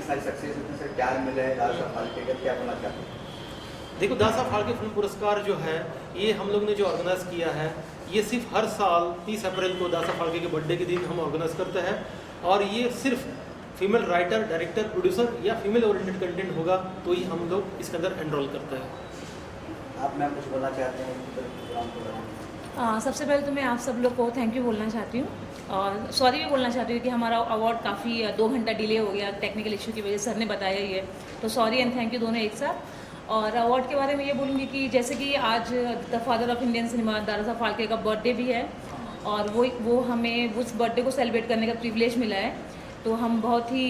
सारी सक्सेस, इतने सारे प्यार मिले हैं दादा साहब फाल्के का, क्या बोलना चाहते हैं? देखो, दादा साहब फाल्के फिल्म पुरस्कार जो है, ये हम लोग ने जो ऑर्गेनाइज़ किया है, ये सिर्फ हर साल 30 अप्रैल को दादा साहब फाल्के के बर्थडे के दिन हम ऑर्गेनाइज करते हैं। और ये सिर्फ फीमेल राइटर, डायरेक्टर, प्रोड्यूसर या फीमेल ओरिएंटेड कंटेंट होगा तो ही हम लोग इसके अंदर एनरोल करते हैं। आप मैम कुछ बोलना चाहते हैं प्रोग्राम के दौरान? सबसे पहले तो मैं आप सब लोग को थैंक यू बोलना चाहती हूँ और सॉरी भी बोलना चाहती हूँ कि हमारा अवार्ड काफ़ी 2 घंटा डिले हो गया टेक्निकल इशू की वजह से, सर ने बताया ही है, तो सॉरी एंड थैंक यू दोनों एक साथ। और अवार्ड के बारे में ये बोलूँगी कि जैसे कि आज the father of Indian cinema दादा साहब फाल्के का बर्थडे भी है और वो हमें उस बर्थडे को सेलिब्रेट करने का प्रिविलेज मिला है, तो हम बहुत ही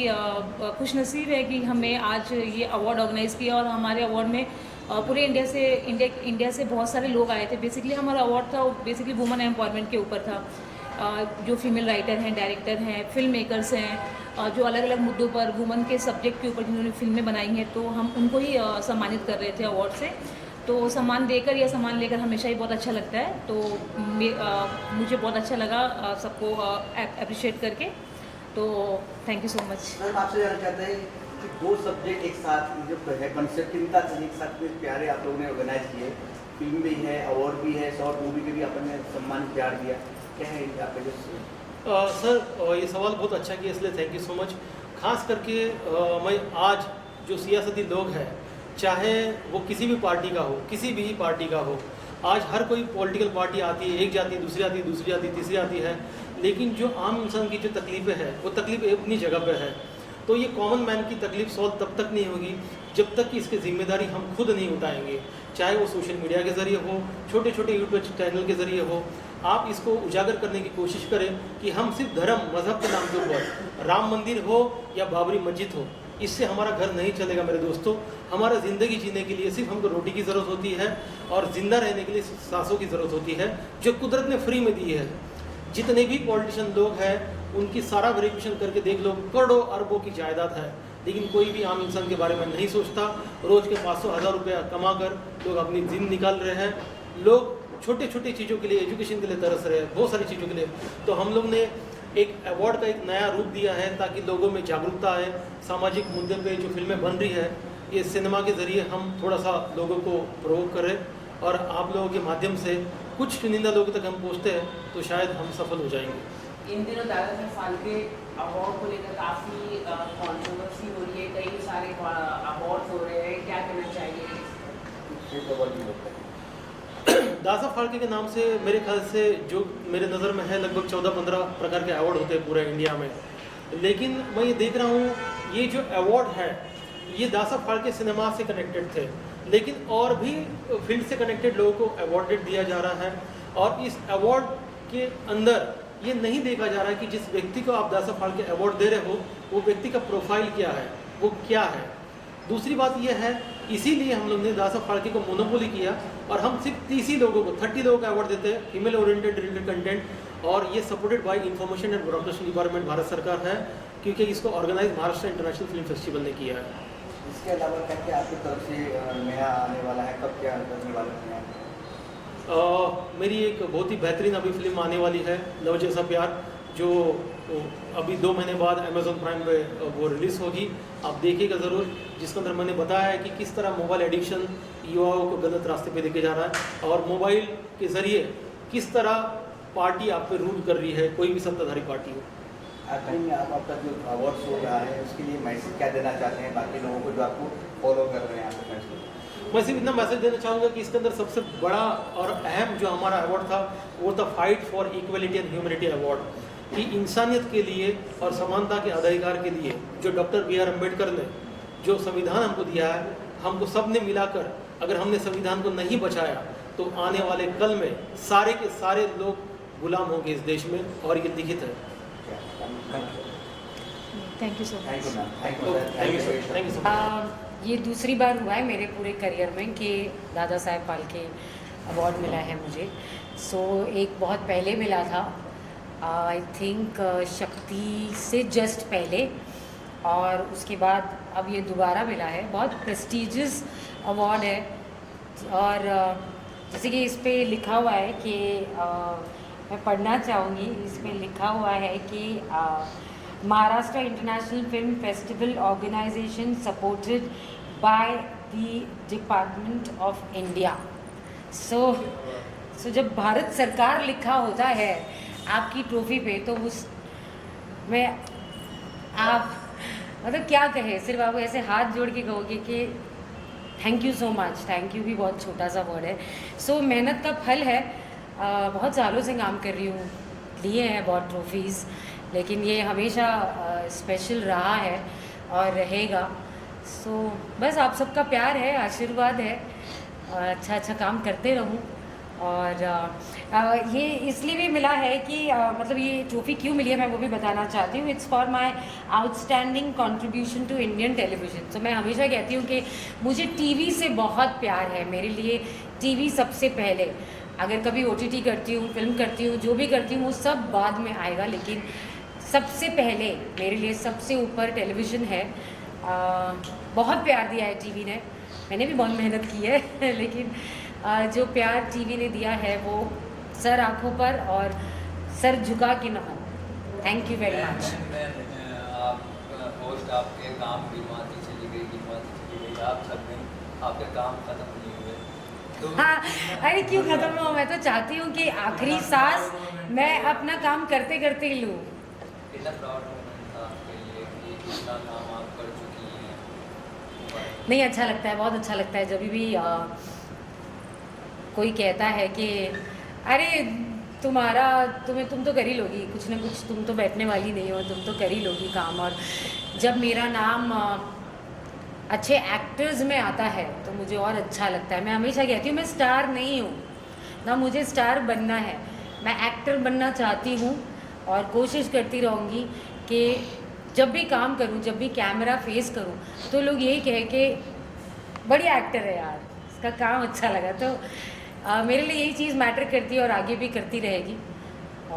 खुशनसीब है कि हमें आज ये अवार्ड ऑर्गेनाइज़ किया और हमारे अवार्ड में पूरे इंडिया से बहुत सारे लोग आए थे। बेसिकली हमारा अवार्ड था बेसिकली वुमेन एम्पावरमेंट के ऊपर था, जो फीमेल राइटर हैं, डायरेक्टर हैं, फिल्म मेकर्स हैं, जो अलग अलग मुद्दों पर वुमेन के सब्जेक्ट के ऊपर जिन्होंने फिल्में बनाई हैं, तो हम उनको ही सम्मानित कर रहे थे अवार्ड से। तो सम्मान देकर या सम्मान लेकर हमेशा ही बहुत अच्छा लगता है, तो मुझे बहुत अच्छा लगा सबको अप्रिशिएट करके, तो thank you so much. Sir आपसे जानना चाहते हैं कि 2 सब्जेक्ट एक साथ जो है कॉन्सेप्ट इनका एक साथ में प्यारे आप लोगों ने ऑर्गेनाइज किए, फिल्म भी है, अवार्ड भी है, शॉर्ट मूवी के भी आपने सम्मान प्यार दिया, क्या है आपका जो? सर ये सवाल बहुत अच्छा किया, इसलिए थैंक यू सो मच। खास करके मैं आज जो सियासती लोग हैं, चाहे वो किसी भी पार्टी का हो, किसी भी पार्टी का हो, आज हर कोई पॉलिटिकल पार्टी आती है, एक जाती है, दूसरी आती है, दूसरी आती है, तीसरी आती है, लेकिन जो आम इंसान की जो तकलीफ़ें हैं वो तकलीफ़ अपनी जगह पे है। तो ये कॉमन मैन की तकलीफ़ सॉल्व तब तक नहीं होगी जब तक कि इसकी जिम्मेदारी हम खुद नहीं उठाएंगे, चाहे वो सोशल मीडिया के ज़रिए हो, छोटे छोटे यूट्यूब चैनल के ज़रिए हो। आप इसको उजागर करने की कोशिश करें कि हम सिर्फ धर्म मज़हब के नाम के ऊपर, राम मंदिर हो या बाबरी मस्जिद हो, इससे हमारा घर नहीं चलेगा मेरे दोस्तों। हमारा ज़िंदगी जीने के लिए सिर्फ हमको रोटी की ज़रूरत होती है और ज़िंदा रहने के लिए सांसों की ज़रूरत होती है, जो कुदरत ने फ्री में दी है। जितने भी पॉलिटिशियन लोग हैं उनकी सारा वेरिफिकेशन करके देख लो, करोड़ों अरबों की जायदाद है, लेकिन कोई भी आम इंसान के बारे में नहीं सोचता। रोज़ के 500,000 रुपया कमा कर लोग अपनी दिन निकाल रहे हैं। लोग छोटे छोटे चीज़ों के लिए, एजुकेशन के लिए तरस रहे हैं, बहुत सारी चीज़ों के लिए। तो हम लोग ने एक अवार्ड का एक नया रूप दिया है ताकि लोगों में जागरूकता आए। सामाजिक मुद्दे पे जो फिल्में बन रही है, ये सिनेमा के ज़रिए हम थोड़ा सा लोगों को प्रोवोक करें और आप लोगों के माध्यम से कुछ चुनिंदा लोगों तक हम पहुँचते हैं तो शायद हम सफल हो जाएंगे। इन दिनों दादा साहब फाल्के अवार्ड को लेकर काफ़ी कॉन्ट्रोवर्सी हो रही है, कई सारे अवार्ड्स हो रहे हैं, क्या कहना चाहिए? दादा साहब फाल्के के नाम से मेरे ख्याल से जो मेरे नज़र में है लगभग 14-15 प्रकार के अवार्ड होते हैं पूरे इंडिया में, लेकिन मैं ये देख रहा हूँ ये जो अवार्ड है ये दादा साहब फाल्के सिनेमा से कनेक्टेड थे, लेकिन और भी फील्ड से कनेक्टेड लोगों को अवार्डेड दिया जा रहा है। और इस अवार्ड के अंदर ये नहीं देखा जा रहा है कि जिस व्यक्ति को आप दादा साहब फाल्के अवार्ड दे रहे हो वो व्यक्ति का प्रोफाइल क्या है, वो क्या है। दूसरी बात यह है, इसीलिए हम लोग ने दादा साहब फाल्के को मोनोपोली किया और हम सिर्फ 30 ही लोगों को, 30 लोगों का अवार्ड देते हैं, फीमेल ओरिएंटेड रिलेटेड कंटेंट, और ये supported by information and broadcasting department Bharat सरकार है, क्योंकि इसको organise Maharashtra international film festival ने किया है। इसके अलावा क्या क्या आपकी तरफ से नया आने वाला है, कब क्या करने वाला है? मेरी एक बहुत ही बेहतरीन अभी फिल्म आने वाली है, लव जैसा प्यार, जो अभी 2 महीने बाद अमेज़ॉन प्राइम पे वो रिलीज़ होगी, आप देखिएगा ज़रूर। जिसके अंदर मैंने बताया है कि किस तरह मोबाइल एडिक्शन युवाओं को गलत रास्ते पे लेके जा रहा है और मोबाइल के ज़रिए किस तरह पार्टी आप पे रूल कर रही है, कोई भी सत्ताधारी पार्टी हो। आखिर में आप आपका जो अवार्ड हो रहा है उसके लिए मैसेज क्या देना चाहते हैं बाकी लोगों को जो आपको फॉलो कर रहे हैं आपके मैसेज? मैं सिर्फ इतना मैसेज देना चाहूँगा कि इसके अंदर सबसे बड़ा और अहम जो हमारा अवार्ड था वो था fight for equality and humanity award, कि इंसानियत के लिए और समानता के अधिकार के लिए जो डॉक्टर बी आर अम्बेडकर ने जो संविधान हमको दिया है, हमको सब ने मिलाकर अगर हमने संविधान को नहीं बचाया तो आने वाले कल में सारे के सारे लोग गुलाम होंगे इस देश में, और ये लिखित है। Thank you so thank you much. Ma'am, thank you thank you so much. ये दूसरी बार हुआ है मेरे पूरे करियर में कि दादा साहब फाल्के अवार्ड मिला है मुझे। एक बहुत पहले मिला था, आई थिंक शक्ति से जस्ट पहले, और उसके बाद अब ये दोबारा मिला है। बहुत प्रेस्टिजियस अवार्ड है, और जैसे कि इस पे लिखा हुआ है कि मैं पढ़ना चाहूँगी, इस पे लिखा हुआ है कि Maharashtra International Film Festival organization supported by the Department of India. So जब भारत सरकार लिखा होता है आपकी ट्रॉफी पे, तो उस में आप मतलब क्या कहे, सिर्फ आप ऐसे हाथ जोड़ के कहोगे कि thank you so much. Thank you भी बहुत छोटा सा वर्ड है। सो मेहनत का फल है। बहुत सालों से काम कर रही हूँ, लिए हैं बहुत ट्रॉफीज़, लेकिन ये हमेशा स्पेशल रहा है और रहेगा। सो बस आप सबका प्यार है, आशीर्वाद है, अच्छा अच्छा काम करते रहूँ। और ये इसलिए भी मिला है कि मतलब ये ट्रॉफी क्यों मिली है मैं वो भी बताना चाहती हूँ। It's for my outstanding contribution to Indian television. तो मैं हमेशा कहती हूँ कि मुझे टीवी से बहुत प्यार है। मेरे लिए टीवी सबसे पहले, अगर कभी OTT करती हूँ, फिल्म करती हूँ, जो भी करती हूँ वो सब बाद में आएगा, लेकिन सबसे पहले मेरे लिए सबसे ऊपर टेलीविज़न है। बहुत प्यार दिया है टीवी ने, मैंने भी बहुत मेहनत की है लेकिन जो प्यार टीवी ने दिया है वो सर आंखों पर और सर झुका के न हो। Thank you very much. आप होस्ट, आपके काम गिनवाती चली गई, आप छप गई, आपके काम खत्म नहीं हुए तो हाँ, अरे क्यों ख़त्म हो, मैं तो चाहती हूँ कि आखिरी सांस मैं अपना काम करते करते ही लूँ। कितना प्राउड मोमेंट था आपके लिए कि इतना काम आप कर चुकी हैं? नहीं, अच्छा लगता है, बहुत अच्छा लगता है जब भी कोई कहता है कि अरे तुम तो कर ही लोगी कुछ ना कुछ, तुम तो बैठने वाली नहीं हो, तुम तो कर ही लोगी काम। और जब मेरा नाम अच्छे एक्टर्स में आता है तो मुझे और अच्छा लगता है। मैं हमेशा कहती हूँ मैं स्टार नहीं हूँ ना, मुझे स्टार बनना है, मैं एक्टर बनना चाहती हूँ और कोशिश करती रहूँगी कि जब भी काम करूँ, जब भी कैमरा फेस करूँ तो लोग यही कहे कि बढ़िया एक्टर है यार, इसका काम अच्छा लगा। तो मेरे लिए यही चीज़ मैटर करती है और आगे भी करती रहेगी।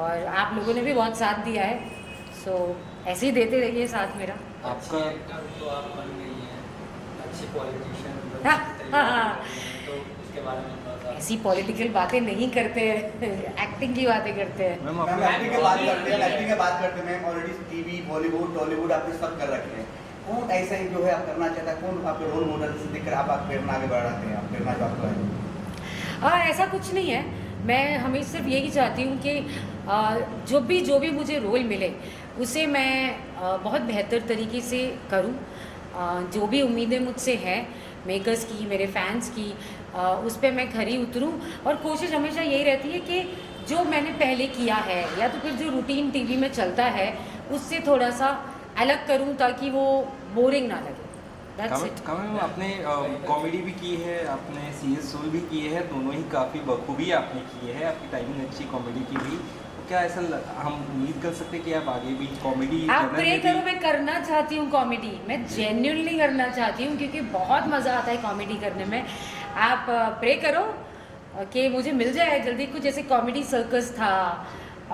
और आप लोगों ने भी बहुत साथ दिया है, सो ऐसे ही देते रहिए साथ मेरा। आपका एक्टर तो आप बन गई हैं, अच्छी पॉलिटिशियन तो उसके बारे में थोड़ा सा। ऐसी पॉलिटिकल बातें नहीं करते हैं एक्टिंग की बातें करते हैं। मैम एक्टिंग की बात करते हैं, एक्टिंग की बात करते हैं ma'am. Already TV, Bollywood, Tollywood आपने सब कर रखे हैं। कौन ऐसा ही जो है आप करना चाहता है, कौन आपके रोल मॉडल से देखकर आप प्रेरणा आगे बढ़ाते हैं, आप प्रेरणा जो आपका है? ऐसा कुछ नहीं है, मैं हमेशा सिर्फ यही चाहती हूँ कि जो भी मुझे रोल मिले उसे मैं बहुत बेहतर तरीके से करूँ। जो भी उम्मीदें मुझसे हैं मेकर्स की, मेरे फैंस की, उस पर मैं खरी उतरूँ। और कोशिश हमेशा यही रहती है कि जो मैंने पहले किया है या तो फिर जो रूटीन टीवी में चलता है उससे थोड़ा सा अलग करूँ ताकि वो बोरिंग ना लगे। मैम आपने कॉमेडी भी की है, आपने सीरियस रोल भी किए हैं, दोनों ही काफ़ी बखूबी आपने किए हैं, आपकी टाइमिंग अच्छी कॉमेडी की भी। तो क्या ऐसा हम उम्मीद कर सकते हैं कि आप आगे भी कॉमेडी? आप प्रे करो, मैं करना चाहती हूँ कॉमेडी, मैं जेन्युइनली करना चाहती हूँ क्योंकि बहुत मज़ा आता है कॉमेडी करने में। आप प्रे करो कि मुझे मिल जाए जल्दी कुछ, जैसे कॉमेडी सर्कस था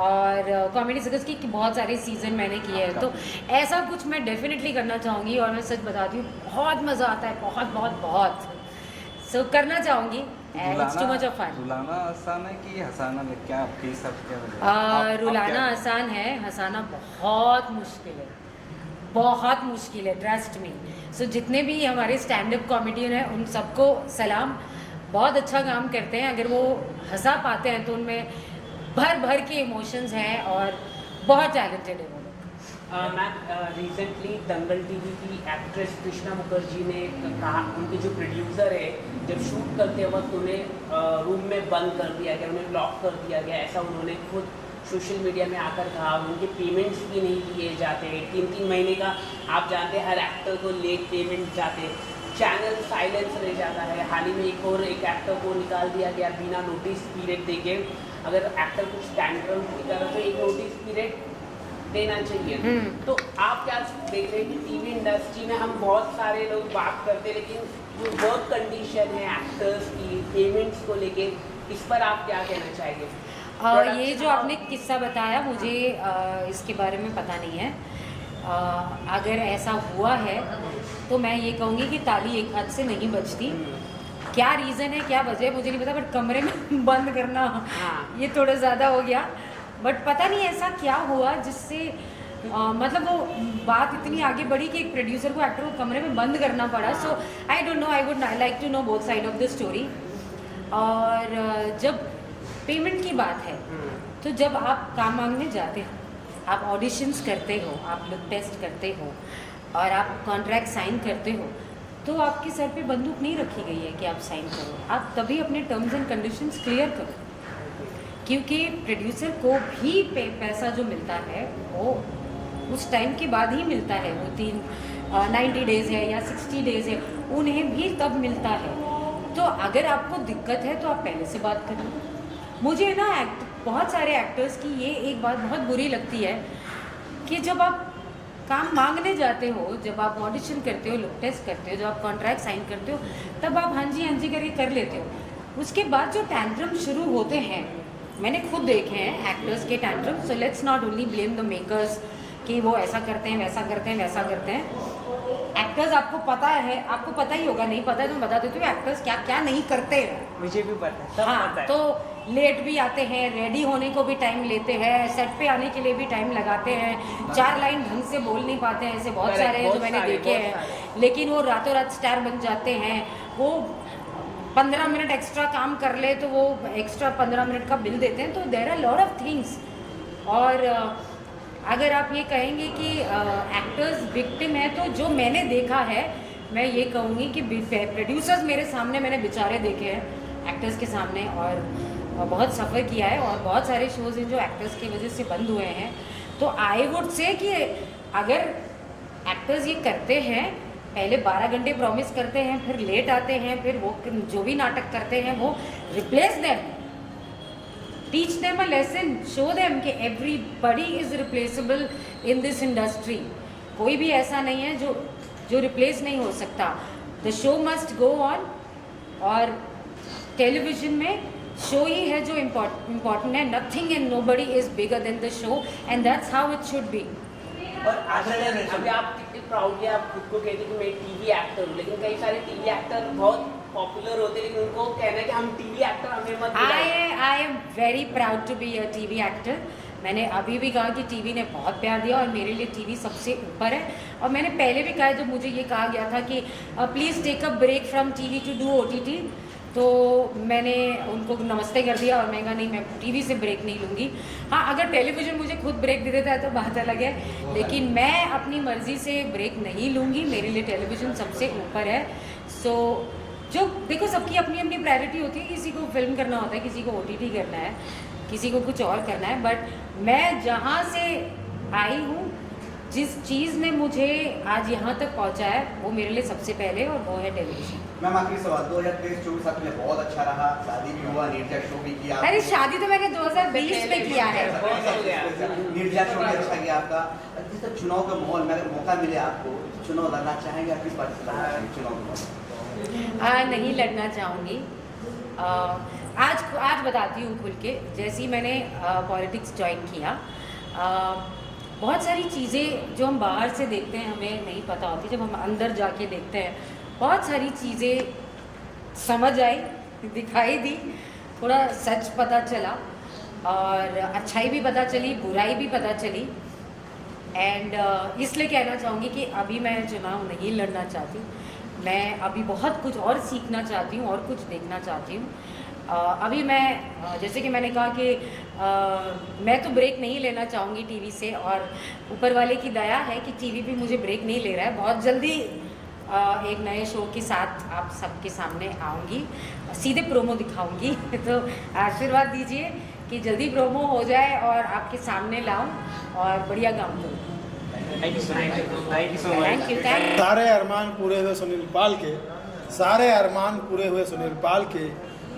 और कॉमेडी सर्कस की बहुत सारे सीज़न मैंने किए हैं, तो ऐसा कुछ मैं डेफिनेटली करना चाहूँगी। और मैं सच बताती हूँ बहुत मज़ा आता है, बहुत बहुत बहुत। सो करना चाहूँगी। It's too much of fun. रुलाना आसान है कि हंसाना, क्या आपके हिसाब से क्या? रुलाना आसान है, हंसाना बहुत मुश्किल है, बहुत मुश्किल है, ट्रस्ट मी। सो जितने भी हमारे स्टैंड अप कॉमेडियन हैं उन सबको सलाम, बहुत अच्छा काम करते हैं। अगर वो हंसा पाते हैं तो उनमें भर भर के इमोशंस हैं और बहुत टैलेंटेड है वो लोग। मैम रिसेंटली दंगल टीवी की एक्ट्रेस कृष्णा मुखर्जी ने कहा, उनके जो प्रोड्यूसर है जब शूट करते वक्त उन्हें रूम में बंद कर दिया गया, उन्हें लॉक कर दिया गया, ऐसा उन्होंने खुद सोशल मीडिया में आकर कहा। उनके पेमेंट्स भी नहीं लिए जाते, 3-3 महीने का आप जानते हैं हर एक्टर को लेट पेमेंट जाते, चैनल साइलेंस रह जाता है। हाल ही में एक एक्टर को निकाल दिया गया बिना नोटिस पीरियड देके। अगर एक्टर कुछ टैंट्रम की तरह तो एक नोटिस पीरियड देना चाहिए। तो आप क्या देख रहे हैं कि टीवी इंडस्ट्री में हम बहुत सारे लोग बात करते हैं, लेकिन जो वर्क कंडीशन है एक्टर्स की, पेमेंट्स को लेके, इस पर आप क्या कहना चाहेंगे? ये जो आपने किस्सा बताया मुझे इसके बारे में पता नहीं है। अगर ऐसा हुआ है तो मैं ये कहूँगी कि ताली एक हाथ से नहीं बजती। क्या रीज़न है, क्या वजह है मुझे नहीं पता, बट कमरे में बंद करना ये थोड़ा ज़्यादा हो गया। बट पता नहीं ऐसा क्या हुआ जिससे मतलब वो बात इतनी आगे बढ़ी कि एक प्रोड्यूसर को एक्टर को कमरे में बंद करना पड़ा. So I don't know, I would like to know both side of the story. और जब पेमेंट की बात है तो जब आप काम मांगने जाते हो, आप ऑडिशंस करते हो, आप लुक टेस्ट करते हो और आप कॉन्ट्रैक्ट साइन करते हो, तो आपके सर पे बंदूक नहीं रखी गई है कि आप साइन करो. आप तभी अपने टर्म्स एंड कंडीशंस क्लियर करो, क्योंकि प्रोड्यूसर को भी पैसा जो मिलता है वो उस टाइम के बाद ही मिलता है. वो 90 डेज़ है या 60 डेज़ है, उन्हें भी तब मिलता है. तो अगर आपको दिक्कत है तो आप पहले से बात करें. मुझे ना बहुत सारे एक्टर्स की ये एक बात बहुत बुरी लगती है कि जब आप काम मांगने जाते हो, जब आप ऑडिशन करते हो, लुक टेस्ट करते हो, जब आप कॉन्ट्रैक्ट साइन करते हो, तब आप हाँ जी करके कर लेते हो. उसके बाद जो टैंट्रम शुरू होते हैं, मैंने खुद देखे हैं एक्टर्स के tantrum. So let's not only blame the makers कि वो ऐसा करते हैं, वैसा करते हैं, वैसा करते हैं. एक्टर्स आपको पता है, आपको पता ही होगा, नहीं पता है तो मैं बता देती हूँ एक्टर्स क्या क्या नहीं करते हैं. मुझे भी पता है, सब हाँ, पता है. तो लेट भी आते हैं, रेडी होने को भी टाइम लेते हैं, सेट पे आने के लिए भी टाइम लगाते हैं, 4 लाइन ढंग से बोल नहीं पाते हैं. ऐसे बहुत सारे हैं जो मैंने देखे हैं, लेकिन वो रातों रात स्टार बन जाते हैं. वो 15 मिनट एक्स्ट्रा काम कर ले तो वो एक्स्ट्रा 15 मिनट का बिल देते हैं. तो there are lot of things. और अगर आप ये कहेंगे कि एक्टर्स विक्टिम है, तो जो मैंने देखा है, मैं ये कहूँगी कि प्रोड्यूसर्स मेरे सामने मैंने बेचारे देखे हैं एक्टर्स के सामने, और बहुत सफ़र किया है. और बहुत सारे शोज़ हैं जो एक्टर्स की वजह से बंद हुए हैं. तो आई वुड से कि अगर एक्टर्स ये करते हैं, पहले 12 घंटे प्रॉमिस करते हैं, फिर लेट आते हैं, फिर वो जो भी नाटक करते हैं वो replace them, teach them a lesson, show them कि everybody is replaceable in this industry. कोई भी ऐसा नहीं है जो रिप्लेस नहीं हो सकता. The show must go on. और टेलीविज़न में शो ही है जो इम्पॉर्टेंट है. Nothing and nobody is bigger than the show, and that's how it should be. और अभी आप कितने प्राउडली आप खुद को कहते हैं कि मैं टीवी एक्टर हूँ, लेकिन कई सारे टीवी एक्टर बहुत पॉपुलर होते हैं, लेकिन उनको कहना है कि हम टीवी एक्टर, हमें मत बुलाएं. I am very proud to be a TV actor. मैंने अभी भी कहा कि टीवी ने बहुत प्यार दिया और मेरे लिए टीवी सबसे ऊपर है. और मैंने पहले भी कहा, जब मुझे ये कहा गया था कि please take a break from TV to do OTT, तो मैंने उनको नमस्ते कर दिया और मैं कहा नहीं, मैं टीवी से ब्रेक नहीं लूँगी. हाँ, अगर टेलीविज़न मुझे खुद ब्रेक दे देता है तो बात अलग है, लेकिन मैं अपनी मर्ज़ी से ब्रेक नहीं लूँगी. मेरे लिए टेलीविज़न सबसे ऊपर है. सो जो देखो, सबकी अपनी अपनी प्रायोरिटी होती है. किसी को फिल्म करना होता है, किसी को OTT करना है, किसी को कुछ और करना है. बट मैं जहाँ से आई हूँ, जिस चीज़ ने मुझे आज यहाँ तक पहुँचाया, वो मेरे लिए सबसे पहले, और वो है टेलीविज़न. मैम आखिरी सवाल, 2023-24 आपके लिए बहुत अच्छा रहा. शादी भी हुआ, नीरजा शो भी किया. अरे शादी तो मैंने 2020 में किया है. नीरजा शो भी अच्छा किया आपका. जिस तरह चुनाव का माहौल में अगर मौका मिले आपको, चुनाव लड़ना चाहेंगे, आप किस पार्टी से लड़ना चाहेंगे चुनाव? नहीं लड़ना चाहूँगी. आज बताती हूँ खुल के. जैसे ही मैंने पॉलिटिक्स ज्वाइन किया, बहुत सारी चीज़ें जो हम बाहर से देखते हैं हमें नहीं पता होती. जब हम अंदर जाके देखते हैं, बहुत सारी चीज़ें समझ आई, दिखाई दी, थोड़ा सच पता चला, और अच्छाई भी पता चली, बुराई भी पता चली. एंड इसलिए कहना चाहूँगी कि अभी मैं चुनाव नहीं लड़ना चाहती. मैं अभी बहुत कुछ और सीखना चाहती हूँ और कुछ देखना चाहती हूँ. अभी मैं जैसे कि मैंने कहा कि मैं तो ब्रेक नहीं लेना चाहूँगी टीवी से, और ऊपर वाले की दया है कि टीवी भी मुझे ब्रेक नहीं ले रहा है. बहुत जल्दी एक नए शो के साथ आप सबके सामने आऊँगी, सीधे प्रोमो दिखाऊँगी. तो आशीर्वाद दीजिए कि जल्दी प्रोमो हो जाए और आपके सामने लाऊँ और बढ़िया काम करूँ. Thank you so much. Thank you. सारे अरमान पूरे हुए सुनील पाल के, सारे अरमान पूरे हुए सुनील पाल के,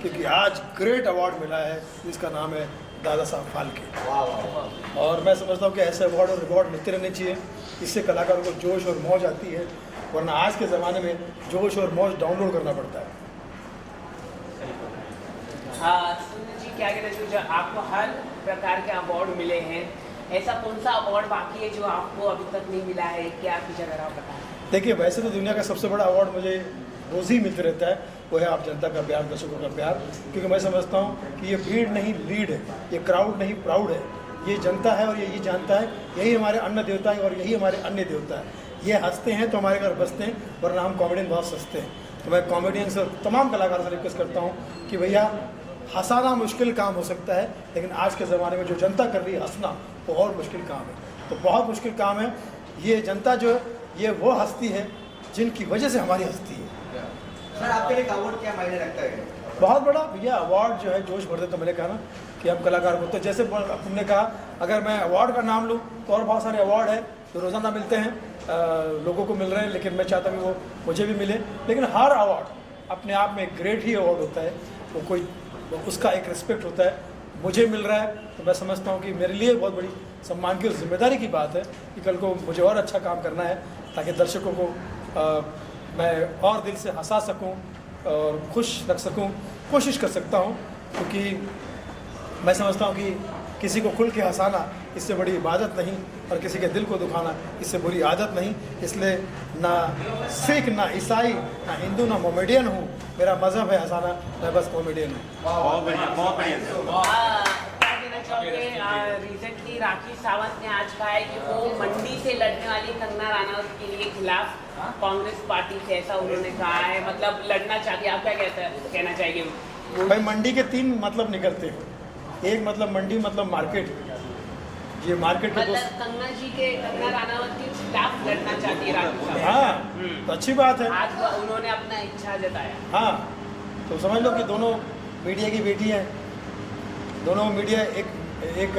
क्योंकि आज ग्रेट अवार्ड मिला है जिसका नाम है दादा साहब फाल्के. और मैं समझता हूँ कि ऐसे अवार्ड और रिवॉर्ड मिलते रहने चाहिए. इससे कलाकारों को जोश और मौज आती है, वरना आज के ज़माने में जोश और मौज डाउनलोड करना पड़ता है. सुनील जी, क्या कहना चाहिए, आपको हर प्रकार के अवार्ड मिले हैं, ऐसा कौन सा अवार्ड बाकी है जो आपको अभी तक नहीं मिला है? क्या कुछ अगर आप बताएं. देखिए, वैसे तो दुनिया का सबसे बड़ा अवार्ड मुझे रोज़ ही मिलते रहता है, वो है आप जनता का प्यार, दर्शकों का प्यार. क्योंकि मैं समझता हूँ कि ये भीड़ नहीं लीड है, ये क्राउड नहीं प्राउड है. ये जनता है और यही जानता है, यही हमारे अन्न देवता है और यही हमारे अन्य देवता है। ये हंसते हैं तो हमारे घर बसते हैं, वरना हम कॉमेडियन बहुत सस्ते हैं। तो मैं कॉमेडियन से तमाम कलाकारों से रिक्वेस्ट करता हूँ कि भैया हंसाना मुश्किल काम हो सकता है, लेकिन आज के ज़माने में जो जनता कर रही है हंसना वो और मुश्किल काम है। तो बहुत मुश्किल काम है। ये जनता जो है ये वो हस्ती है जिनकी वजह से हमारी हस्ती है। सर आपके लिए अवार्ड क्या मायने रखता है? बहुत बड़ा भैया अवार्ड जो है जोश भर देता। मैंने कहा ना कि हम कलाकार को, तो जैसे तुमने कहा अगर मैं अवार्ड का नाम लूँ तो और बहुत सारे अवार्ड है जो रोज़ाना मिलते हैं, लोगों को मिल रहे हैं, लेकिन मैं चाहता हूँ कि वो मुझे भी मिले। लेकिन हर अवार्ड अपने आप में एक ग्रेट ही अवार्ड होता है, वो कोई उसका एक रिस्पेक्ट होता है। मुझे मिल रहा है तो मैं समझता हूँ कि मेरे लिए बहुत बड़ी सम्मान की और जिम्मेदारी की बात है कि कल को मुझे और अच्छा काम करना है ताकि दर्शकों को मैं और दिल से हंसा सकूँ और खुश रख सकूँ, कोशिश कर सकता हूँ। क्योंकि मैं समझता हूँ कि किसी को खुल के हंसाना इससे बड़ी इबादत नहीं और किसी के दिल को दुखाना इससे बुरी आदत नहीं। इसलिए ना सिख, ना ईसाई, ना हिंदू, ना कॉमेडियन हूँ। मेरा मज़हब है हंसाना, मैं बस कॉमेडियन हूँ। बहुत बढ़िया, बहुत बढ़िया। क्या कहना चाहोगे? रिसेंटली राखी सावंत ने आज कहा है कि वो मंडी से लड़ने वाली कंगना रनावत के लिए खिलाफ कांग्रेस पार्टी से, ऐसा उन्होंने कहा है, मतलब लड़ना चाहती है। आप क्या कहना चाहिए? भाई मंडी के 3 मतलब निकलते हैं। एक मतलब मंडी मतलब मार्केट, ये मार्केट में मतलब कंगना जी के, कंगना रनावत के खिलाफ लड़ना चाहती है राखी सावंत। हाँ तो अच्छी बात है। आज उन्होंने अपना इच्छा जताया। हाँ तो समझ लो कि दोनों मीडिया की बेटी हैं, दोनों मीडिया, एक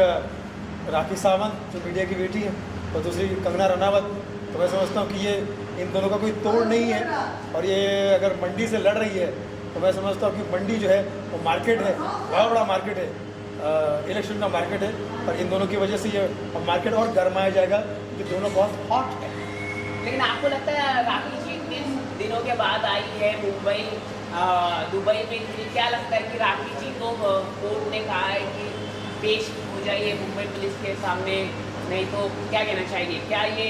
राखी सावंत जो मीडिया की बेटी है और दूसरी कंगना रनावत। तो मैं समझता हूँ कि ये इन दोनों का कोई तोड़ नहीं है और ये अगर मंडी से लड़ रही है तो मैं समझता हूँ कि मंडी जो है वो मार्केट है, बहुत बड़ा मार्केट है, इलेक्शन का मार्केट है। और इन दोनों की वजह से ये मार्केट और गरमाया जाएगा क्योंकि दोनों बहुत हॉट है। लेकिन आपको लगता है राखी जी इतने दिनों के बाद आई है मुंबई, दुबई में, क्या लगता है कि राखी जी को कोर्ट ने कहा है कि पेश हो जाइए मुंबई पुलिस के सामने, नहीं तो क्या कहना चाहिए? क्या ये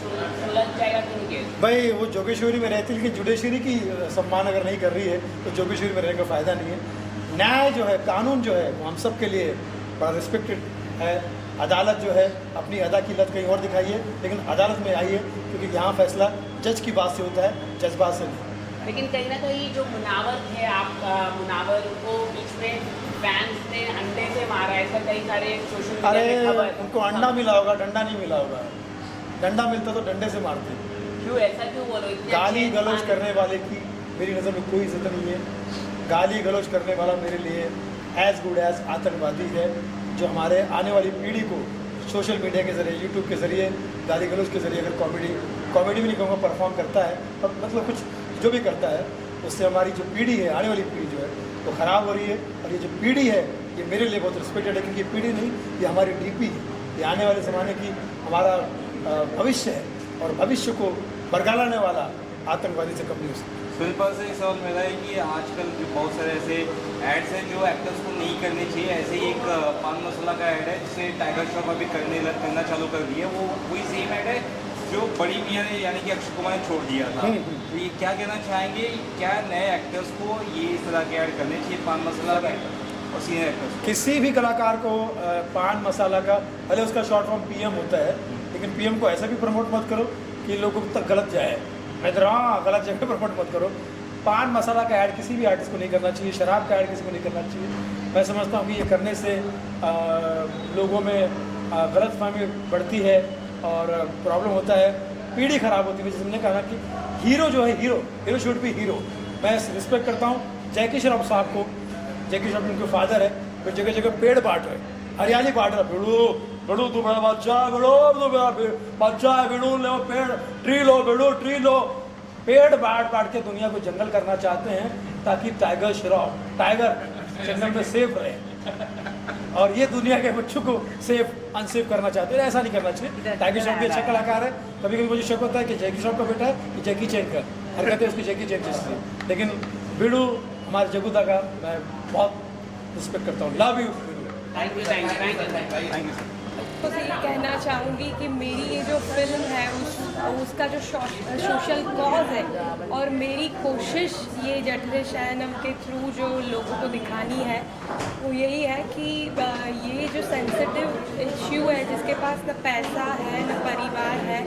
सुलझ जाएगा कि नहीं? भाई वो जोगेश्वरी में रहती है, लेकिन जुडिशरी की सम्मान अगर नहीं कर रही है तो जोगेश्वरी में रहने का फ़ायदा नहीं है। न्याय जो है, कानून जो है वो हम सब के लिए बड़ा रिस्पेक्टेड है। अदालत जो है अपनी अदा की लत कहीं और दिखाई है, लेकिन अदालत में आई है क्योंकि यहाँ फैसला जज की बात से होता है, जज्बात से नहीं। लेकिन कहीं ना कहीं जो मुनावर थे, आपका मुनावर को बीच में फैंस ने अंडे से मारा, ऐसा कई सारे सोशल मीडिया अरे में खबर। उनको अंडा मिला होगा, डंडा नहीं मिला होगा। डंडा मिलता तो डंडे से मारते। क्यों, ऐसा क्यों बोलो? गाली गलौज करने वाले की मेरी नज़र में कोई इज्जत नहीं है। गाली गलौज करने वाला मेरे लिए एज गुड एज आतंकवादी है, जो हमारे आने वाली पीढ़ी को सोशल मीडिया के ज़रिए, यूट्यूब के ज़रिए, गाली गलौज के ज़रिए अगर कॉमेडी भी नहीं कहूँगा, परफॉर्म करता है, पर मतलब कुछ जो भी करता है उससे हमारी जो पीढ़ी है, आने वाली पीढ़ी जो है वो ख़राब हो रही है। और ये जो पीढ़ी है ये मेरे लिए बहुत रिस्पेक्टेड है, क्योंकि ये पीढ़ी नहीं, ये हमारी डीपी है, ये आने वाले ज़माने की हमारा भविष्य है और भविष्य को बरगलाने वाला आतंकवादी से कम नहीं हो सकता। शिल्पा से एक सवाल मेरा है कि आजकल जो बहुत सारे ऐसे एड्स हैं जो एक्टर्स को नहीं करने चाहिए, ऐसे ही एक पान मसाला का ऐड है जिसे टाइगर श्रॉफ अभी करना चालू कर दिया, वो वही सेम ऐड है जो बड़ी मियाँ ने यानी कि अक्षय कुमार ने छोड़ दिया था। तो ये क्या कहना चाहेंगे, क्या नए एक्टर्स को ये इस तरह के ऐड करने चाहिए पान मसाला का और सीनियर एक्टर्स को? किसी भी कलाकार को पान मसाला का, भले उसका शॉर्ट फॉर्म पीएम होता है, लेकिन पीएम को ऐसा भी प्रमोट मत करो कि लोगों तक गलत जाए। मैं तो हाँ, गलत जगह प्रमोट मत करो। पान मसाला का ऐड किसी भी आर्टिस्ट को नहीं करना चाहिए, शराब का ऐड किसी को नहीं करना चाहिए। मैं समझता हूँ कि ये करने से लोगों में गलतफहमी बढ़ती है और प्रॉब्लम होता है, पीढ़ी ख़राब होती है। जैसे हमने कहा कि हीरो जो है, हीरो शुड बी हीरो। मैं रिस्पेक्ट करता हूँ जैकी श्रॉफ साहब को, जैकी श्रॉफ उनके फादर है, फिर जगह जगह पेड़ बांट रहे, हरियाली बांट रहा, बेड़ू तू मेरा बच्चा है, बेड़ू तू मेरा बच्चा है, बेड़ू लो पेड़, ट्री लो बेड़ू, ट्री लो। पेड़ बांट के दुनिया को जंगल करना चाहते हैं ताकि टाइगर जंगल में सेफ रहे और ये दुनिया के बच्चों को अनसेफ करना चाहते हैं। ऐसा नहीं करना चाहिए। टाइगर श्रॉफ भी अच्छा कलाकार है। कभी कभी मुझे शक होता है कि जैकी श्रॉफ का बेटा है कि जैकी चैन का, हरकत है उसकी जैकी चैन जैसी, लेकिन बिड़ू हमारे जगुदा का मैं बहुत रिस्पेक्ट करता हूँ। लव यू बिड़ू। Thank you. तो ये कहना चाहूँगी कि मेरी ये जो फिल्म है उसका जो सोशल कॉज है और मेरी कोशिश ये जठरे शयनम के थ्रू जो लोगों को दिखानी है वो यही है कि ये जो सेंसिटिव इश्यू है, जिसके पास न पैसा है, न परिवार है,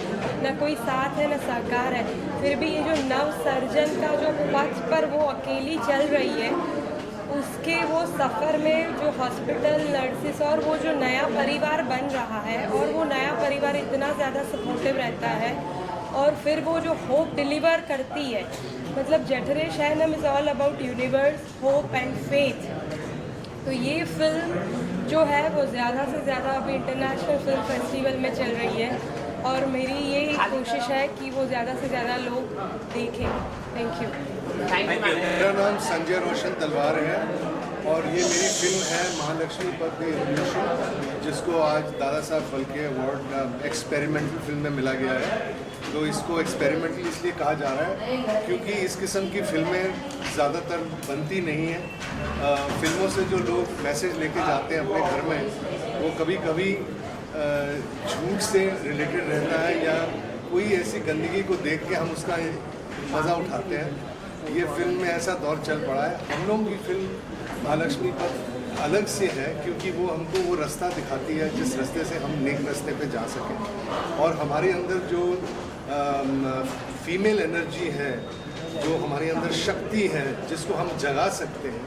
न कोई साथ है, न सरकार है, फिर भी ये जो नव सर्जन का जो पथ पर वो अकेली चल रही है, उसके वो सफ़र में जो हॉस्पिटल नर्सिस और वो जो नया परिवार बन रहा है, और वो नया परिवार इतना ज़्यादा सपोर्टिव रहता है, और फिर वो जो होप डिलीवर करती है, मतलब जठरे शहनम is all about universe, hope and faith. तो ये फिल्म जो है वो ज़्यादा से ज़्यादा अभी इंटरनेशनल फिल्म फेस्टिवल में चल रही है, और मेरी ये कोशिश है कि वो ज़्यादा से ज़्यादा लोग देखें। Thank you. मेरा नाम संजय रोशन तलवार है और ये मेरी फिल्म है महालक्ष्मी पथ द रिवॉल्यूशन, जिसको आज दादा Saheb Phalke award experimental film में मिला गया है। तो इसको एक्सपेरिमेंटल इसलिए कहा जा रहा है क्योंकि इस किस्म की फिल्में ज़्यादातर बनती नहीं हैं। फिल्मों से जो लोग मैसेज लेके जाते हैं अपने घर में, वो कभी कभी झूठ से रिलेटेड रहता है, या कोई ऐसी गंदगी को देख के हम उसका मज़ा उठाते हैं। ये फिल्म में ऐसा दौर चल पड़ा है। हम लोगों की फिल्म महालक्ष्मी पथ अलग से है क्योंकि वो हमको वो रास्ता दिखाती है जिस रास्ते से हम नेक रास्ते पे जा सकें, और हमारे अंदर जो फीमेल एनर्जी है, जो हमारे अंदर शक्ति है जिसको हम जगा सकते हैं,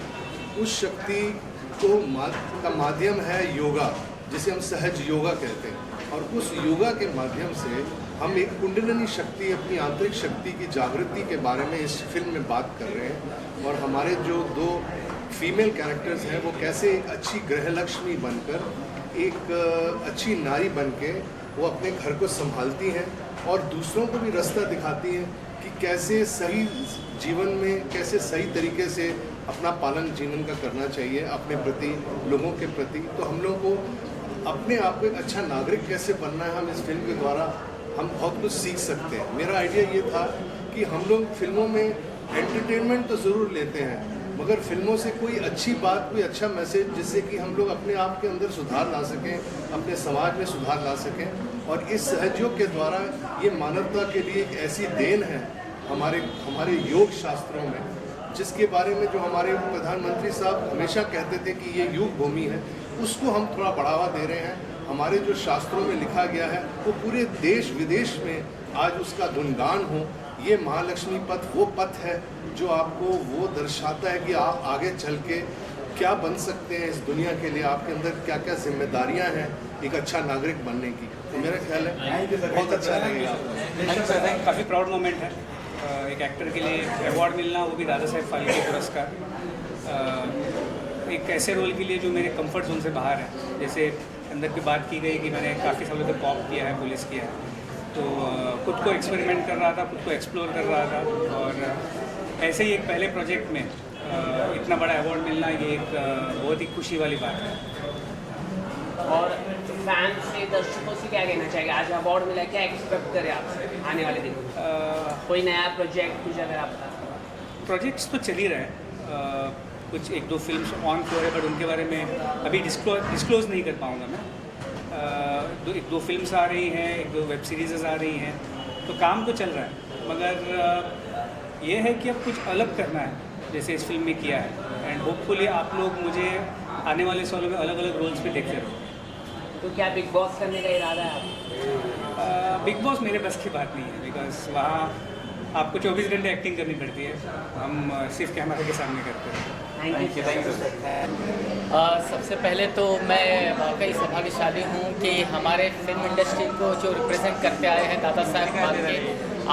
उस शक्ति को का माध्यम है योगा, जिसे हम सहज योगा कहते हैं। और उस योगा के माध्यम से हम एक कुंडलिनी शक्ति, अपनी आंतरिक शक्ति की जागृति के बारे में इस फिल्म में बात कर रहे हैं। और हमारे जो दो फीमेल कैरेक्टर्स हैं वो कैसे एक अच्छी गृहलक्ष्मी बनकर, एक अच्छी नारी बनके वो अपने घर को संभालती हैं और दूसरों को भी रास्ता दिखाती हैं कि कैसे सही जीवन में, कैसे सही तरीके से अपना पालन जीवन का करना चाहिए अपने प्रति, लोगों के प्रति। तो हम लोगों को अपने आप को एक अच्छा नागरिक कैसे बनना है, हम इस फिल्म के द्वारा हम बहुत कुछ सीख सकते हैं। मेरा आइडिया ये था कि हम लोग फिल्मों में एंटरटेनमेंट तो ज़रूर लेते हैं, मगर फिल्मों से कोई अच्छी बात, कोई अच्छा मैसेज, जिससे कि हम लोग अपने आप के अंदर सुधार ला सकें, अपने समाज में सुधार ला सकें। और इस सहयोग के द्वारा ये मानवता के लिए एक ऐसी देन है हमारे योग शास्त्रों में, जिसके बारे में जो हमारे प्रधानमंत्री साहब हमेशा कहते थे कि ये युग भूमि है, उसको हम थोड़ा बढ़ावा दे रहे हैं। हमारे जो शास्त्रों में लिखा गया है वो पूरे देश विदेश में आज उसका गुणगान हो। ये महालक्ष्मी पथ वो पथ है जो आपको वो दर्शाता है कि आप आगे चल के क्या बन सकते हैं इस दुनिया के लिए, आपके अंदर क्या क्या जिम्मेदारियां हैं एक अच्छा नागरिक बनने की। तो मेरा ख्याल है बहुत अच्छा लगेगा। काफ़ी प्राउड मोमेंट है एक एक्टर के लिए अवार्ड मिलना, वो भी दादा साहेब फाल्के पुरस्कार, एक ऐसे रोल के लिए जो मेरे कंफर्ट जोन से बाहर है। जैसे अंदर की बात की गई कि मैंने काफ़ी सालों तक कॉप किया है, पुलिस किया है, तो खुद को एक्सपेरिमेंट कर रहा था, खुद को एक्सप्लोर कर रहा था। और ऐसे ही एक पहले प्रोजेक्ट में इतना बड़ा अवार्ड मिलना, ये एक बहुत ही खुशी वाली बात है। और फैन से, दर्शकों से क्या कहना चाहिए? आज अवार्ड मिला, क्या एक्सपेक्ट करें आपसे आने वाले दिनों में? कोई नया प्रोजेक्ट कुछ अगर आप बता? प्रोजेक्ट्स तो चल ही रहे हैं, कुछ एक दो फिल्म्स ऑन फ्लोर है, बट उनके बारे में अभी डिस्क्लोज नहीं कर पाऊँगा मैं। एक दो फिल्म्स आ रही हैं, एक दो वेब सीरीज़ आ रही हैं, तो काम तो चल रहा है, मगर ये है कि अब कुछ अलग करना है, जैसे इस फिल्म में किया है। एंड होपफुली आप लोग मुझे आने वाले सालों में अलग अलग रोल्स पे देखते रहो। तो क्या बिग बॉस करने का इरादा है आपका? बिग बॉस मेरे बस की बात नहीं है, बिकॉज वहाँ आपको 24 घंटे एक्टिंग करनी पड़ती है, हम सिर्फ कैमरा के सामने करते हैं। Thank you. सबसे पहले तो मैं वाकई सौभाग्यशाली हूँ कि हमारे फिल्म इंडस्ट्री को जो रिप्रेजेंट करते आए हैं दादा साहब फाल्के,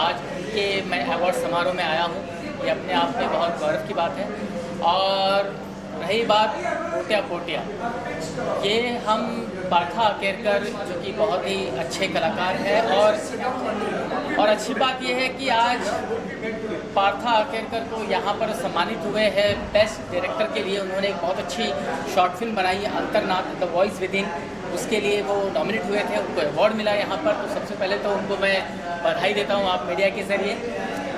आज के मैं अवार्ड समारोह में आया हूँ, ये अपने आप में बहुत गौरव की बात है। और रही बात पोटिया, ये हम पार्था अकेरकर जो कि बहुत ही अच्छे कलाकार हैं, और अच्छी बात यह है कि आज पार्था अकेरकर को यहाँ पर सम्मानित हुए हैं बेस्ट डायरेक्टर के लिए। उन्होंने एक बहुत अच्छी शॉर्ट फिल्म बनाई है Antarnad, the voice with in, उसके लिए वो नॉमिनेट हुए थे, उनको अवार्ड मिला यहाँ पर। तो सबसे पहले तो उनको मैं बधाई देता हूँ आप मीडिया के ज़रिए,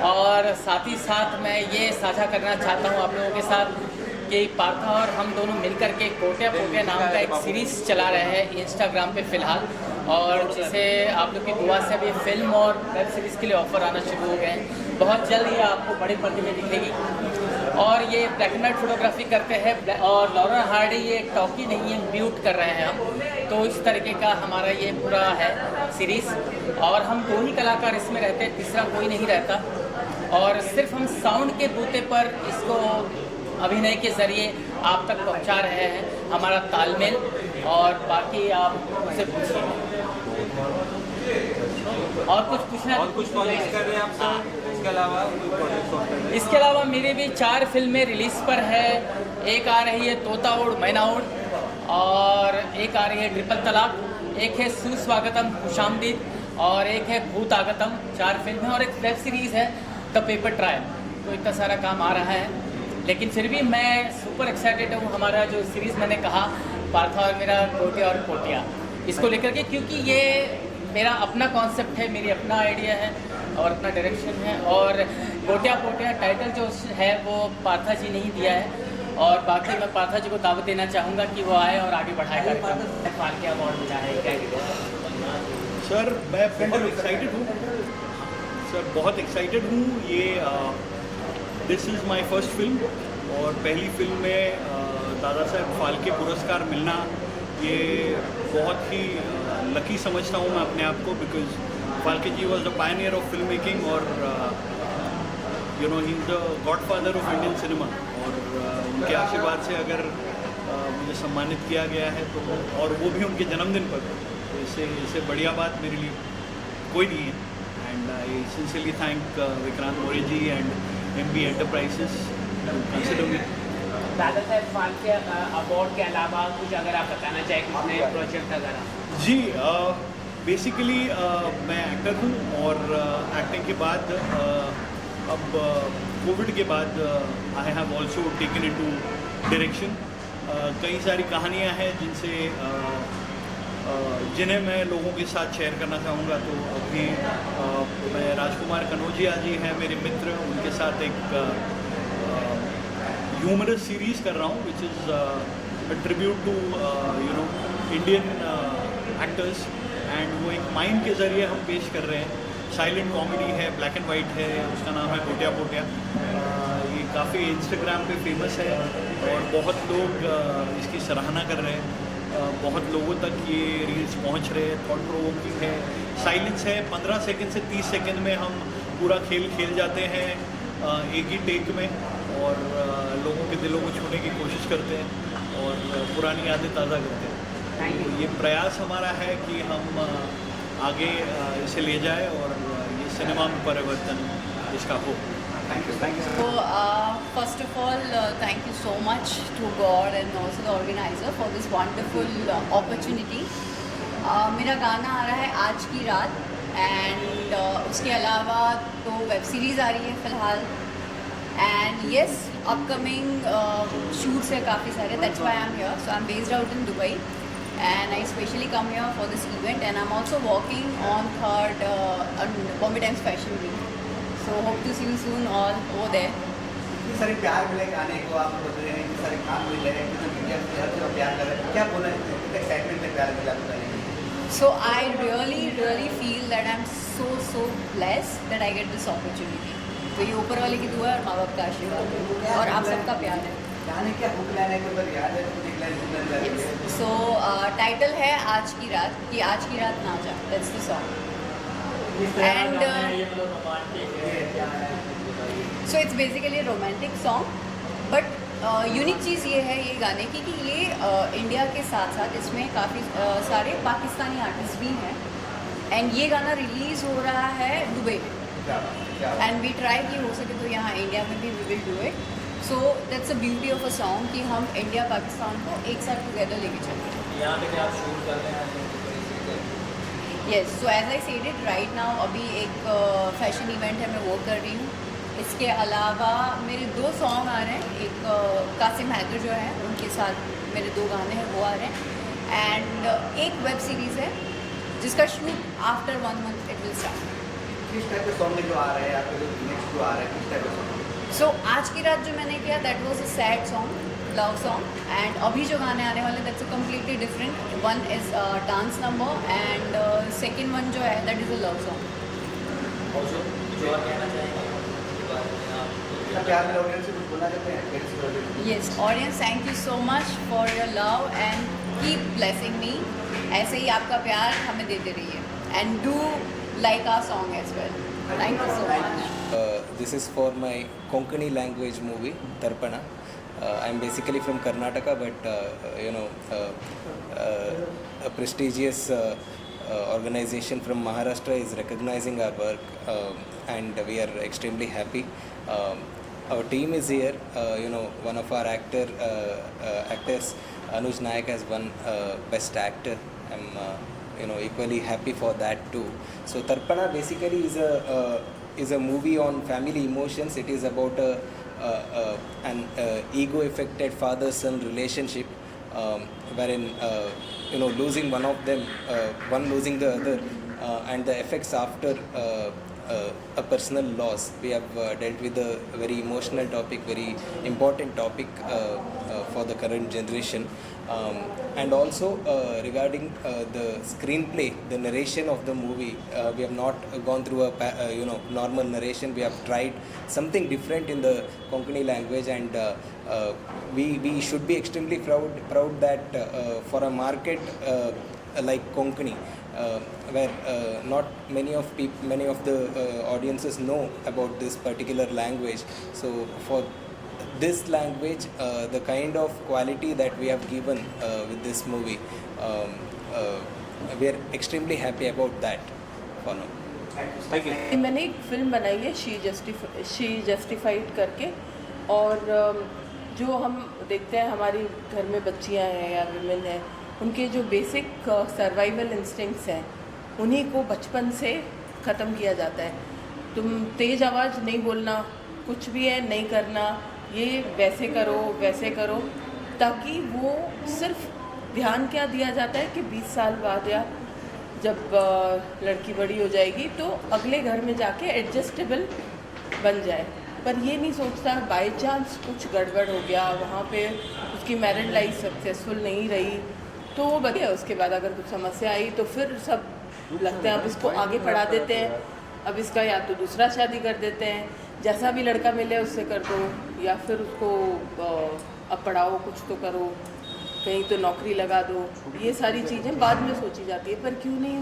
और साथ ही साथ मैं ये साझा करना चाहता हूँ आप लोगों के साथ कि पार्था और हम दोनों मिलकर के कोटिया नाम का एक सीरीज़ चला रहे हैं इंस्टाग्राम पे फ़िलहाल, और जिसे आप लोग की दुआ से अभी फिल्म और वेब सीरीज़ के लिए ऑफ़र आना शुरू हो गए हैं। बहुत जल्द ये आपको बड़े पर्दे में दिखेगी। और ये ब्लैक एंड वाइट फोटोग्राफी करते हैं और लॉरेन हार्डी ये टॉकी नहीं है, म्यूट कर रहे हैं हम। तो इस तरीके का हमारा ये पूरा है सीरीज़ और हम 2 ही कलाकार इसमें रहते हैं, तीसरा कोई नहीं रहता। और सिर्फ हम साउंड के बूते पर इसको अभिनय के ज़रिए आप तक पहुंचा रहे हैं, हमारा तालमेल। और बाकी आप मुझसे पूछिए और कुछ पूछना। और कुछ प्रोजेक्ट कर रहे हैं आप सर? इसके अलावा कोई प्रोजेक्ट और कर रहे हैं? इसके अलावा मेरी भी 4 फिल्में रिलीज़ पर है। एक आ रही है तोता उड़ मैना उड़, और एक आ रही है ट्रिपल तलाक, एक है सुस्वागतम खुशामदीद, और एक है भूत आगतम। 4 फिल्में और एक वेब सीरीज़ है द पेपर ट्रायल। तो इतना सारा काम आ रहा है, लेकिन फिर भी मैं सुपर एक्साइटेड हूँ। हमारा जो सीरीज़ मैंने कहा पार्था और मेरा गोटिया और पोटिया, इसको लेकर के, क्योंकि ये मेरा अपना कॉन्सेप्ट है, मेरी अपना आइडिया है और अपना डायरेक्शन है। और गोटिया पोटिया टाइटल जो है वो पार्था जी ने ही दिया है, और बाकी मैं पार्था जी को दावत देना चाहूँगा कि वो आए और आगे बढ़ाए कार्यक्रम। फाल्के अवार्ड मिला है, क्या सर मैं बहुत एक्साइटेड हूँ सर, बहुत एक्साइटेड हूँ। ये this is my first film और पहली फिल्म में दादा साहब फाल्के पुरस्कार मिलना, ये बहुत ही लकी समझता हूँ मैं अपने आप को, because Phalke ji was the pioneer of film making और you know he is the godfather of Indian cinema. और उनके आशीर्वाद से अगर मुझे सम्मानित किया गया है तो, और वो भी उनके जन्मदिन पर, तो इससे बढ़िया बात मेरे लिए कोई नहीं है। And I sincerely thank Vikrant Maurya ji and MB enterprises to consider me. Dada Saheb Phalke award के अलावा कुछ अगर आप बताना चाहें, कुछ नए प्रोजेक्ट अगर? जी बेसिकली मैं एक्टर हूँ और एक्टिंग के बाद अब कोविड के बाद I have also taken into direction. कई सारी कहानियाँ हैं जिन्हें मैं लोगों के साथ शेयर करना चाहूँगा। तो अभी मैं राजकुमार कनौजिया जी हैं मेरे मित्र, उनके साथ एक ह्यूमरस सीरीज़ कर रहा हूँ which is a tribute to you know Indian actors, and वो एक माइम के ज़रिए हम पेश कर रहे हैं। साइलेंट कॉमेडी है, ब्लैक एंड वाइट है, उसका नाम है गोटिया पोटिया। ये काफ़ी इंस्टाग्राम पे फेमस है और बहुत लोग इसकी सराहना कर रहे हैं। बहुत लोगों तक ये रील्स पहुंच रहे हैं। थॉट प्रोवोकिंग है, साइलेंस है, 15 सेकंड से 30 सेकंड में हम पूरा खेल जाते हैं एक ही टेक में, और लोगों के दिलों को छूने की कोशिश करते हैं और पुरानी यादें ताज़ा करते हैं। तो ये प्रयास हमारा है कि हम आगे इसे ले जाए और ये सिनेमा में परिवर्तन इसका हो। Thank you. So first of all, thank you so much to God and also the organizer for this wonderful opportunity. मेरा गाना आ रहा है आज की रात, एंड उसके अलावा तो वेब सीरीज़ आ रही है फ़िलहाल, एंड येस अपकमिंग शूट्स है काफ़ी सारे, that's why I am here. So I am based out in Dubai and I specially come here for this event, and I'm also working on third on Bombay Times Fashion Week. So hope to see you soon all over there. इतने सारे प्यार मिले गाने को, आप बोल रहे हैं इतने सारे काम मिले हैं, इतने मीडिया से हर जगह प्यार कर रहे हैं, क्या बोला है, कितने एक्साइटमेंट में प्यार मिला आपको? So I really feel that I'm so blessed that I get this opportunity. तो ये ऊपर वाले की दुआ है और माँ बाप का आशीर्वाद है और आप सबका प्यार है। गाने क्या हुक लाइन है, कोई बार याद है तो एक लाइन सुनना चाहिए। So टाइटल है आज की रात, कि आज की रात ना जा, that's the song. And so it's basically a romantic song, but unique चीज़ ये है ये गाने की कि ये इंडिया के साथ साथ इसमें काफ़ी सारे पाकिस्तानी आर्टिस्ट भी हैं, एंड ये गाना रिलीज़ हो रहा है दुबई में, एंड वी ट्राई कि हो सके तो यहाँ इंडिया में भी we will do it. So that's a beauty of a song कि हम इंडिया पाकिस्तान को एक साथ टुगेदर लेके चलें। यहाँ पे क्या आप शूट कर रहे हैं? Yes, so as I said it right now, अभी एक फैशन इवेंट है, मैं वो कर रही हूँ। इसके अलावा मेरे 2 सॉन्ग आ रहे हैं, एक कासिम हैदर जो है उनके साथ मेरे 2 गाने हैं वो आ रहे हैं, एंड एक वेब सीरीज़ है जिसका shoot after 1 month it will start. किस टाइप के सॉन्ग जो आ रहे हैं आपके, जो नेक्स्ट जो आ रहे हैं किस टाइप के सॉन्ग? सो आज की रात जो मैंने किया that was a sad song, love song, and अभी जो गाने आने वाले that's a completely different. One is dance number and second one जो है that is a love song. और जो और कहना चाहेंगे इसके बारे में आप प्यार में ऑडियंस से कुछ बोलना चाहते हैं? Yes, audience, thank you so much for your love and keep blessing me. ऐसे ही आपका प्यार हमें देते रहिए and do like our song as well. Thank you so much. This is for my Konkani language movie, Tarpana. I'm basically from Karnataka, but a prestigious organization from Maharashtra is recognizing our work, and we are extremely happy. Our team is here. One of our actors, Anuj Nayak, has won Best Actor. I'm equally happy for that too. So Tarpana basically is a movie on family emotions. It is about an ego-affected father-son relationship, wherein losing one of them, one losing the other, and the effects after a personal loss. We have dealt with a very emotional topic, very important topic for the current generation. And also regarding the screenplay, the narration of the movie, we have not gone through a normal narration. We have tried something different in the Konkani language, and we should be extremely proud that for a market like Konkani, where not many of the audiences know about this particular language. So for this language, the kind of quality that we have given with this movie, we are extremely happy about that for now. Thank you. मैंने एक film बनाई है she justified करके, और जो हम देखते हैं हमारी घर में बच्चियां हैं या विमेन हैं, उनके जो बेसिक सर्वाइवल इंस्टिंक्ट्स हैं उन्हीं को बचपन से ख़त्म किया जाता है. तुम तेज़ आवाज़ नहीं बोलना, कुछ भी है नहीं करना, ये वैसे करो, ताकि वो सिर्फ ध्यान क्या दिया जाता है कि 20 साल बाद या जब लड़की बड़ी हो जाएगी तो अगले घर में जाके एडजस्टेबल बन जाए. पर ये नहीं सोचता बाय चांस कुछ गड़बड़ हो गया, वहाँ पे उसकी मैरिड लाइफ सक्सेसफुल नहीं रही तो वो बढ़िया. उसके बाद अगर कुछ समस्या आई तो फिर सब लगता है अब इसको आगे बढ़ा देते हैं, अब इसका या तो दूसरा शादी कर देते हैं, जैसा भी लड़का मिले उससे कर दो, या फिर उसको अब पढ़ाओ, कुछ तो करो, कहीं तो नौकरी लगा दो. ये सारी चीज़ें बाद में सोची जाती है, पर क्यों नहीं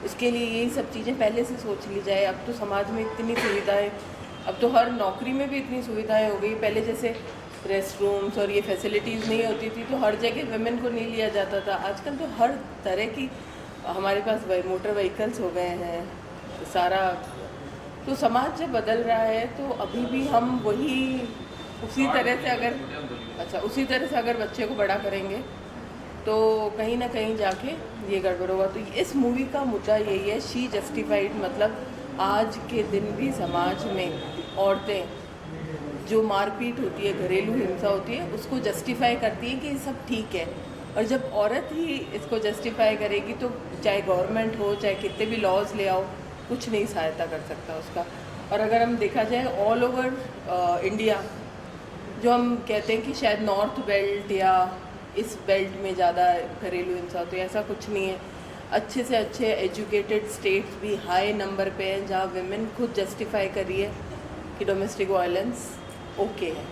उसके लिए यही सब चीज़ें पहले से सोच ली जाए. अब तो समाज में इतनी सुविधाएं, अब तो हर नौकरी में भी इतनी सुविधाएं हो गई. पहले जैसे रेस्ट रूम्स और ये फैसिलिटीज़ नहीं होती थी तो हर जगह वुमेन को नहीं लिया जाता था. आजकल तो हर तरह की हमारे पास मोटर व्हीकल्स हो गए हैं सारा. तो समाज जब बदल रहा है तो अभी भी हम उसी तरह से अगर बच्चे को बड़ा करेंगे तो कहीं ना कहीं जाके ये गड़बड़ होगा. तो इस मूवी का मुद्दा यही है, शी जस्टिफाइड, मतलब आज के दिन भी समाज में औरतें जो मारपीट होती है, घरेलू हिंसा होती है, उसको जस्टिफाई करती है कि ये सब ठीक है. और जब औरत ही इसको जस्टिफाई करेगी तो चाहे गवर्नमेंट हो, चाहे कितने भी लॉज ले आओ, कुछ नहीं सहायता कर सकता उसका. और अगर हम देखा जाए ऑल ओवर इंडिया, जो हम कहते हैं कि शायद नॉर्थ बेल्ट या इस बेल्ट में ज़्यादा घरेलू हिंसा होती है, ऐसा कुछ नहीं है. अच्छे से अच्छे एजुकेटेड स्टेट्स भी हाई नंबर पे हैं जहाँ विमेन खुद जस्टिफाई कर रही है कि डोमेस्टिक वायलेंस ओके है.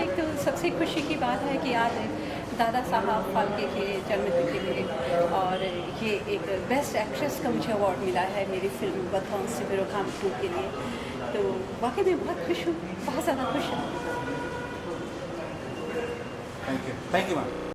एक तो सबसे खुशी की बात है कि आज दादा साहब फाल्के के जन्मतिथि पे, और ये एक बेस्ट एक्ट्रेस का मुझे अवार्ड मिला है मेरी फिल्म बथौन से काम 2 के लिए. तो वाकई में बहुत खुश हूँ, बहुत ज़्यादा खुश हूँ. Thank you ma'am.